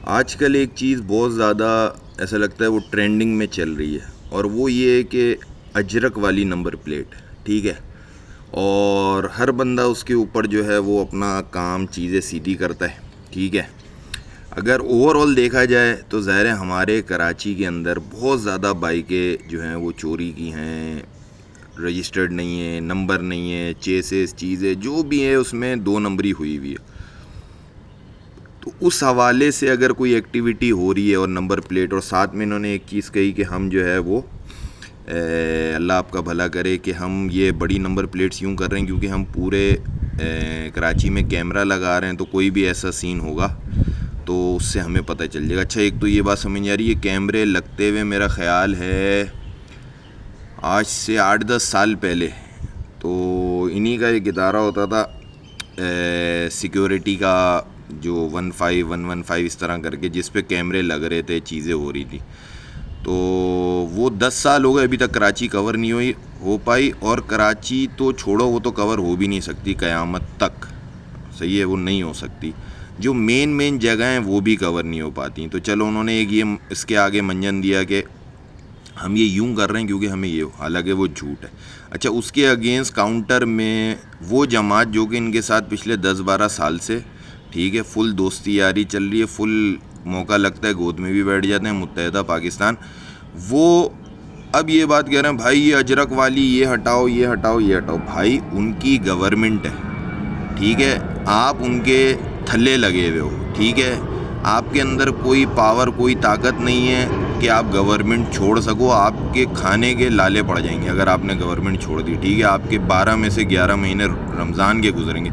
آج کل ایک چیز بہت زیادہ ایسا لگتا ہے وہ ٹرینڈنگ میں چل رہی ہے، اور وہ یہ ہے کہ اجرک والی نمبر پلیٹ، ٹھیک ہے. اور ہر بندہ اس کے اوپر جو ہے وہ اپنا کام چیزیں سیدھی کرتا ہے، ٹھیک ہے. اگر اوور آل دیکھا جائے تو ظاہر ہے ہمارے کراچی کے اندر بہت زیادہ بائکیں جو ہیں وہ چوری کی ہیں، رجسٹرڈ نہیں ہیں، نمبر نہیں ہے، چیسز چیزیں جو بھی ہیں اس میں 2 نمبری ہوئی ہوئی ہے. تو اس حوالے سے اگر کوئی ایکٹیویٹی ہو رہی ہے اور نمبر پلیٹ، اور ساتھ میں انہوں نے ایک چیز کہی کہ ہم جو ہے وہ اللہ آپ کا بھلا کرے کہ ہم یہ بڑی نمبر پلیٹس یوں کر رہے ہیں کیونکہ ہم پورے کراچی میں کیمرہ لگا رہے ہیں، تو کوئی بھی ایسا سین ہوگا تو اس سے ہمیں پتہ چل جائے گا. اچھا، ایک تو یہ بات سمجھ آ رہی ہے، کیمرے لگتے ہوئے میرا خیال ہے آج سے 8-10 سال پہلے تو انہی کا ایک ادارہ ہوتا تھا سیکیورٹی کا، جو 15115 اس طرح کر کے، جس پہ کیمرے لگ رہے تھے، چیزیں ہو رہی تھی. تو وہ 10 سال ہو گئے، ابھی تک کراچی کور نہیں ہو پائی. اور کراچی تو چھوڑو، وہ تو کور ہو بھی نہیں سکتی قیامت تک، صحیح ہے، وہ نہیں ہو سکتی. جو مین جگہ ہیں وہ بھی کور نہیں ہو پاتی. تو چلو انہوں نے ایک یہ اس کے آگے منجن دیا کہ ہم یہ یوں کر رہے ہیں کیونکہ ہمیں یہ، حالانکہ وہ جھوٹ ہے. اچھا، اس کے اگینسٹ کاؤنٹر میں وہ جماعت جو کہ ان کے ساتھ پچھلے 10-12 سال سے، ٹھیک ہے، فل دوستی یاری چل رہی ہے، فل موقع لگتا ہے گود میں بھی بیٹھ جاتے ہیں، متحدہ پاکستان، وہ اب یہ بات کہہ رہے ہیں بھائی یہ اجرک والی یہ ہٹاؤ، یہ ہٹاؤ، یہ ہٹاؤ. بھائی ان کی گورنمنٹ ہے، ٹھیک ہے، آپ ان کے تھلے لگے ہوئے ہو، ٹھیک ہے. آپ کے اندر کوئی پاور، کوئی طاقت نہیں ہے کہ آپ گورنمنٹ چھوڑ سکو. آپ کے کھانے کے لالے پڑ جائیں گے اگر آپ نے گورنمنٹ چھوڑ دی، ٹھیک ہے. آپ کے 12 میں سے 11 مہینے رمضان کے گزریں گے.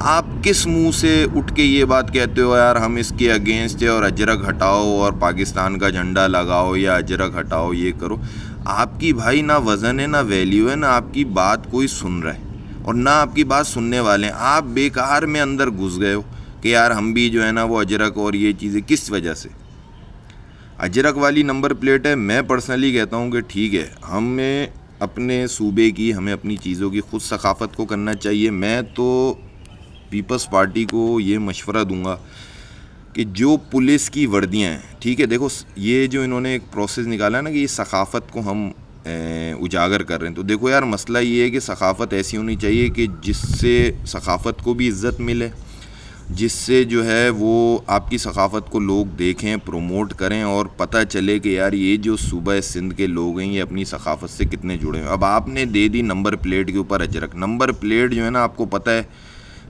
آپ کس منہ سے اٹھ کے یہ بات کہتے ہو یار ہم اس کے اگینسٹ ہے اور اجرک ہٹاؤ اور پاکستان کا جھنڈا لگاؤ یا اجرک ہٹاؤ، یہ کرو. آپ کی بھائی نہ وزن ہے، نہ ویلیو ہے، نہ آپ کی بات کوئی سن رہا ہے اور نہ آپ کی بات سننے والے ہیں. آپ بیکار میں اندر گھس گئے ہو کہ یار ہم بھی جو ہے نا وہ اجرک اور یہ چیزیں. کس وجہ سے اجرک والی نمبر پلیٹ ہے؟ میں پرسنلی کہتا ہوں کہ ٹھیک ہے، ہمیں اپنے صوبے کی، ہمیں اپنی چیزوں کی خود ثقافت کو کرنا چاہیے. میں تو پیپلز پارٹی کو یہ مشورہ دوں گا کہ جو پولیس کی وردیاں ہیں، ٹھیک ہے، دیکھو یہ جو انہوں نے ایک پروسیس نکالا ہے نا کہ یہ ثقافت کو ہم اجاگر کر رہے ہیں، تو دیکھو یار مسئلہ یہ ہے کہ ثقافت ایسی ہونی چاہیے کہ جس سے ثقافت کو بھی عزت ملے، جس سے جو ہے وہ آپ کی ثقافت کو لوگ دیکھیں، پروموٹ کریں اور پتہ چلے کہ یار یہ جو صوبہ سندھ کے لوگ ہیں یہ اپنی ثقافت سے کتنے جڑے ہیں. اب آپ نے دے دی نمبر پلیٹ کے اوپر اجرک. نمبر پلیٹ جو ہے نا، آپ کو پتہ ہے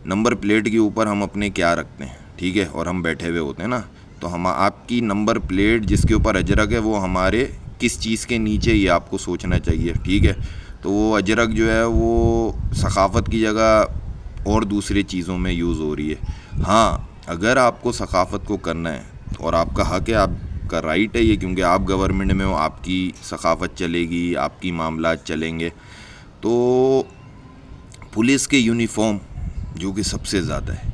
نمبر پلیٹ کے اوپر ہم اپنے کیا رکھتے ہیں، ٹھیک ہے، اور ہم بیٹھے ہوئے ہوتے ہیں نا. تو ہم، آپ کی نمبر پلیٹ جس کے اوپر اجرک ہے وہ ہمارے کس چیز کے نیچے، یہ آپ کو سوچنا چاہیے، ٹھیک ہے. تو وہ اجرک جو ہے وہ ثقافت کی جگہ اور دوسری چیزوں میں یوز ہو رہی ہے. ہاں، اگر آپ کو ثقافت کو کرنا ہے اور آپ کا حق ہے، آپ کا رائٹ ہے یہ، کیونکہ آپ گورنمنٹ میں ہو، آپ کی ثقافت چلے گی، آپ کی معاملات چلیں گے. تو پولیس کے یونیفارم جو کہ سب سے زیادہ ہے،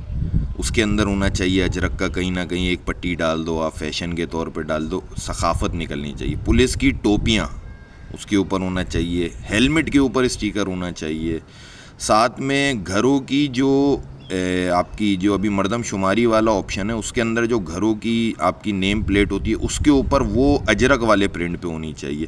اس کے اندر ہونا چاہیے اجرک کا کہیں نہ کہیں ایک پٹی ڈال دو، آپ فیشن کے طور پہ ڈال دو. ثقافت نکلنی چاہیے. پولیس کی ٹوپیاں اس کے اوپر ہونا چاہیے، ہیلمٹ کے اوپر اسٹیکر ہونا چاہیے. ساتھ میں گھروں کی جو آپ کی جو ابھی مردم شماری والا آپشن ہے، اس کے اندر جو گھروں کی آپ کی نیم پلیٹ ہوتی ہے اس کے اوپر وہ اجرک والے پرنٹ پہ ہونی چاہیے.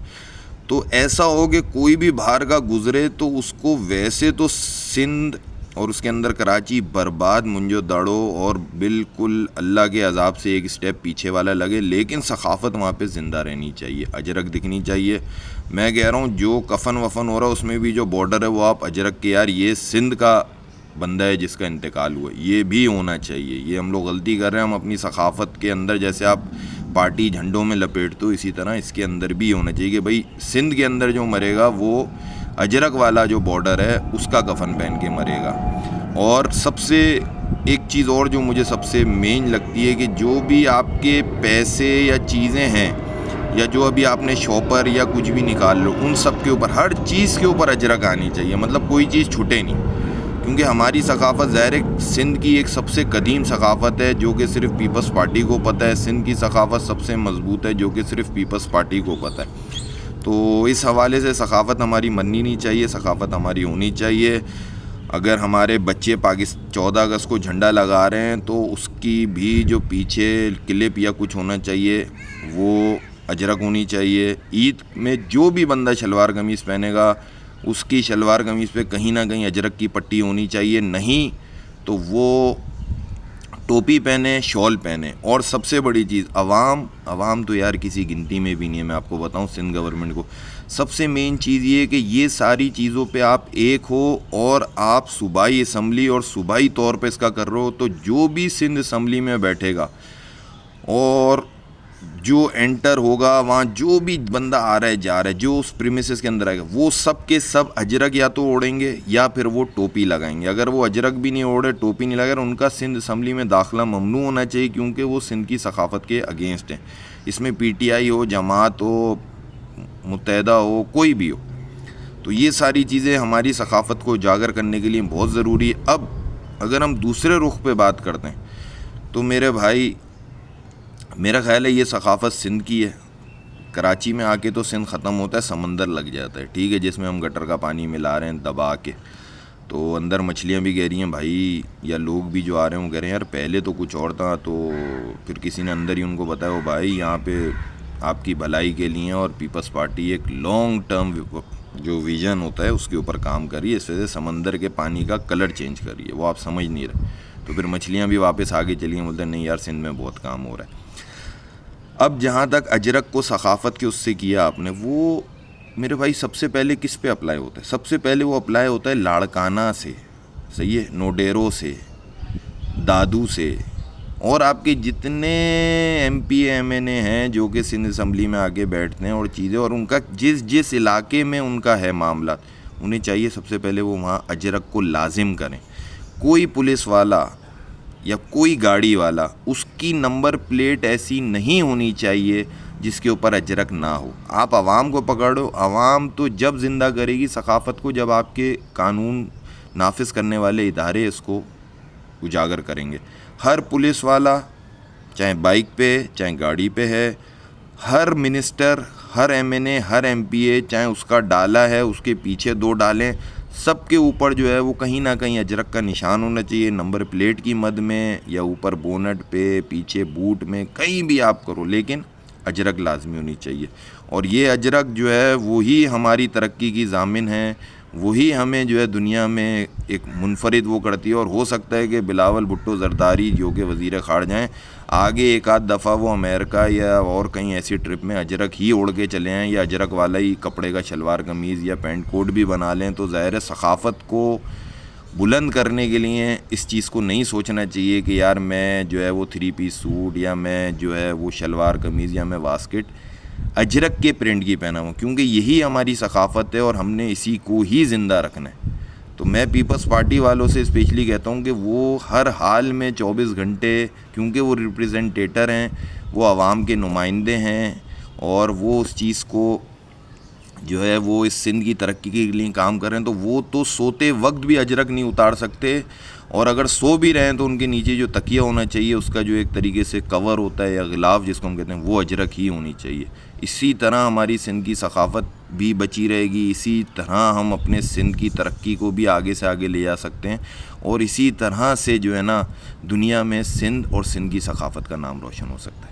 تو ایسا ہو کہ کوئی بھی باہر کا گزرے تو اس کو، ویسے تو سندھ اور اس کے اندر کراچی برباد منجو دڑو اور بالکل اللہ کے عذاب سے ایک سٹیپ پیچھے والا لگے، لیکن ثقافت وہاں پہ زندہ رہنی چاہیے، اجرک دکھنی چاہیے. میں کہہ رہا ہوں جو کفن وفن ہو رہا ہے اس میں بھی جو بارڈر ہے وہ آپ اجرک کے، یار یہ سندھ کا بندہ ہے جس کا انتقال ہوا ہے، یہ بھی ہونا چاہیے. یہ ہم لوگ غلطی کر رہے ہیں. ہم اپنی ثقافت کے اندر، جیسے آپ پارٹی جھنڈوں میں لپیٹتے ہو، اسی طرح اس کے اندر بھی ہونا چاہیے کہ بھائی سندھ کے اندر جو مرے گا وہ اجرک والا جو بارڈر ہے اس کا کفن پہن کے مرے گا. اور سب سے ایک چیز اور جو مجھے سب سے مین لگتی ہے کہ جو بھی آپ کے پیسے یا چیزیں ہیں، یا جو ابھی آپ نے شاپر یا کچھ بھی نکال لو، ان سب کے اوپر، ہر چیز کے اوپر اجرک آنی چاہیے. مطلب کوئی چیز چھوٹے نہیں، کیونکہ ہماری ثقافت ظاہر ہے سندھ کی ایک سب سے قدیم ثقافت ہے جو کہ صرف پیپلز پارٹی کو پتہ ہے. سندھ کی ثقافت سب سے مضبوط ہے جو کہ صرف پیپلز پارٹی کو پتہ ہے. تو اس حوالے سے ثقافت ہماری مننی نہیں چاہیے، ثقافت ہماری ہونی چاہیے. اگر ہمارے بچے 14 اگست کو جھنڈا لگا رہے ہیں تو اس کی بھی جو پیچھے کلپ یا کچھ ہونا چاہیے وہ اجرک ہونی چاہیے. عید میں جو بھی بندہ شلوار قمیض پہنے گا اس کی شلوار قمیض پہ کہیں نہ کہیں اجرک کی پٹی ہونی چاہیے, نہیں تو وہ ٹوپی پہنے, شال پہنے. اور سب سے بڑی چیز عوام تو یار کسی گنتی میں بھی نہیں ہے. میں آپ کو بتاؤں سندھ گورنمنٹ کو سب سے مین چیز یہ ہے کہ یہ ساری چیزوں پہ آپ ایک ہو اور آپ صوبائی اسمبلی اور صوبائی طور پہ اس کا کر رہے ہو, تو جو بھی سندھ اسمبلی میں بیٹھے گا اور جو انٹر ہوگا وہاں جو بھی بندہ آ رہا ہے جا رہا ہے جو اس پریمیسز کے اندر آئے گا وہ سب کے سب اجرک یا تو اوڑھیں گے یا پھر وہ ٹوپی لگائیں گے. اگر وہ اجرک بھی نہیں اوڑھے, ٹوپی نہیں لگائے, ان کا سندھ اسمبلی میں داخلہ ممنوع ہونا چاہیے, کیونکہ وہ سندھ کی ثقافت کے اگینسٹ ہیں. اس میں پی ٹی آئی ہو, جماعت ہو, متحدہ ہو, کوئی بھی ہو, تو یہ ساری چیزیں ہماری ثقافت کو اجاگر کرنے کے لیے بہت ضروری ہے. اب اگر ہم دوسرے رخ پہ بات کرتے ہیں تو میرے بھائی میرا خیال ہے یہ ثقافت سندھ کی ہے. کراچی میں آ کے تو سندھ ختم ہوتا ہے, سمندر لگ جاتا ہے, ٹھیک ہے, جس میں ہم گٹر کا پانی ملا رہے ہیں دبا کے, تو اندر مچھلیاں بھی کہہ رہی ہیں بھائی, یا لوگ بھی جو آ رہے ہیں وہ کہہ رہے ہیں یار پہلے تو کچھ اور تھا. تو پھر کسی نے اندر ہی ان کو بتایا, وہ بھائی یہاں پہ آپ کی بھلائی کے لیے اور پیپلز پارٹی ایک لانگ ٹرم جو ویژن ہوتا ہے اس کے اوپر کام کر رہی ہے, اس وجہ سے سمندر کے پانی کا کلر چینج کر رہی ہے, وہ آپ سمجھ نہیں رہے. تو پھر مچھلیاں بھی واپس آگے چلی ہیں, بولتے ہیں نہیں یار سندھ میں بہت کام ہو رہا ہے. اب جہاں تک اجرک کو ثقافت کے اس سے کیا آپ نے, وہ میرے بھائی سب سے پہلے کس پہ اپلائی ہوتا ہے؟ سب سے پہلے وہ اپلائی ہوتا ہے لاڑکانہ سے, صحیح ہے, نوڈیرو سے, دادو سے, اور آپ کے جتنے ایم پی ایم این اے ہیں جو کہ سندھ اسمبلی میں آگے بیٹھتے ہیں اور چیزیں, اور ان کا جس علاقے میں ان کا ہے معاملات, انہیں چاہیے سب سے پہلے وہ وہاں اجرک کو لازم کریں. کوئی پولیس والا یا کوئی گاڑی والا اس کی نمبر پلیٹ ایسی نہیں ہونی چاہیے جس کے اوپر اجرک نہ ہو. آپ عوام کو پکڑو, عوام تو جب زندہ کرے گی ثقافت کو جب آپ کے قانون نافذ کرنے والے ادارے اس کو اجاگر کریں گے. ہر پولیس والا چاہے بائک پہ چاہے گاڑی پہ ہے, ہر منسٹر, ہر ایم این اے, ہر ایم پی اے, چاہے اس کا ڈالا ہے اس کے پیچھے 2 ڈالیں, سب کے اوپر جو ہے وہ کہیں نہ کہیں اجرک کا نشان ہونا چاہیے, نمبر پلیٹ کی مد میں یا اوپر بونٹ پہ, پیچھے بوٹ میں, کہیں بھی آپ کرو, لیکن اجرک لازمی ہونی چاہیے. اور یہ اجرک جو ہے وہی ہماری ترقی کی ضامن ہے, وہی ہمیں جو ہے دنیا میں ایک منفرد وہ کرتی ہے. اور ہو سکتا ہے کہ بلاول بھٹو زرداری جو کہ وزیر خارجہ ہیں آگے ایک آدھ دفعہ وہ امریکہ یا اور کہیں ایسی ٹرپ میں اجرک ہی اوڑھ کے چلے ہیں, یا اجرک والا ہی کپڑے کا شلوار قمیض یا پینٹ کوٹ بھی بنا لیں. تو ظاہر ثقافت کو بلند کرنے کے لیے اس چیز کو نہیں سوچنا چاہیے کہ یار میں جو ہے وہ 3 پیس سوٹ یا میں جو ہے وہ شلوار قمیض یا میں واسکٹ اجرک کے پرنٹ کی پہنا ہوں, کیونکہ یہی ہماری ثقافت ہے اور ہم نے اسی کو ہی زندہ رکھنا ہے. تو میں پیپلز پارٹی والوں سے اسپیشلی کہتا ہوں کہ وہ ہر حال میں 24 گھنٹے, کیونکہ وہ ریپریزنٹیٹر ہیں, وہ عوام کے نمائندے ہیں, اور وہ اس چیز کو جو ہے وہ اس سندھ کی ترقی کے لیے کام کر رہے ہیں, تو وہ تو سوتے وقت بھی اجرک نہیں اتار سکتے, اور اگر سو بھی رہے ہیں تو ان کے نیچے جو تکیہ ہونا چاہیے اس کا جو ایک طریقے سے کور ہوتا ہے یا غلاف جس کو ہم کہتے ہیں وہ اجرک ہی ہونی چاہیے. اسی طرح ہماری سندھ کی ثقافت بھی بچی رہے گی, اسی طرح ہم اپنے سندھ کی ترقی کو بھی آگے سے آگے لے جا سکتے ہیں, اور اسی طرح سے جو ہے نا دنیا میں سندھ اور سندھ کی ثقافت کا نام روشن ہو سکتا ہے.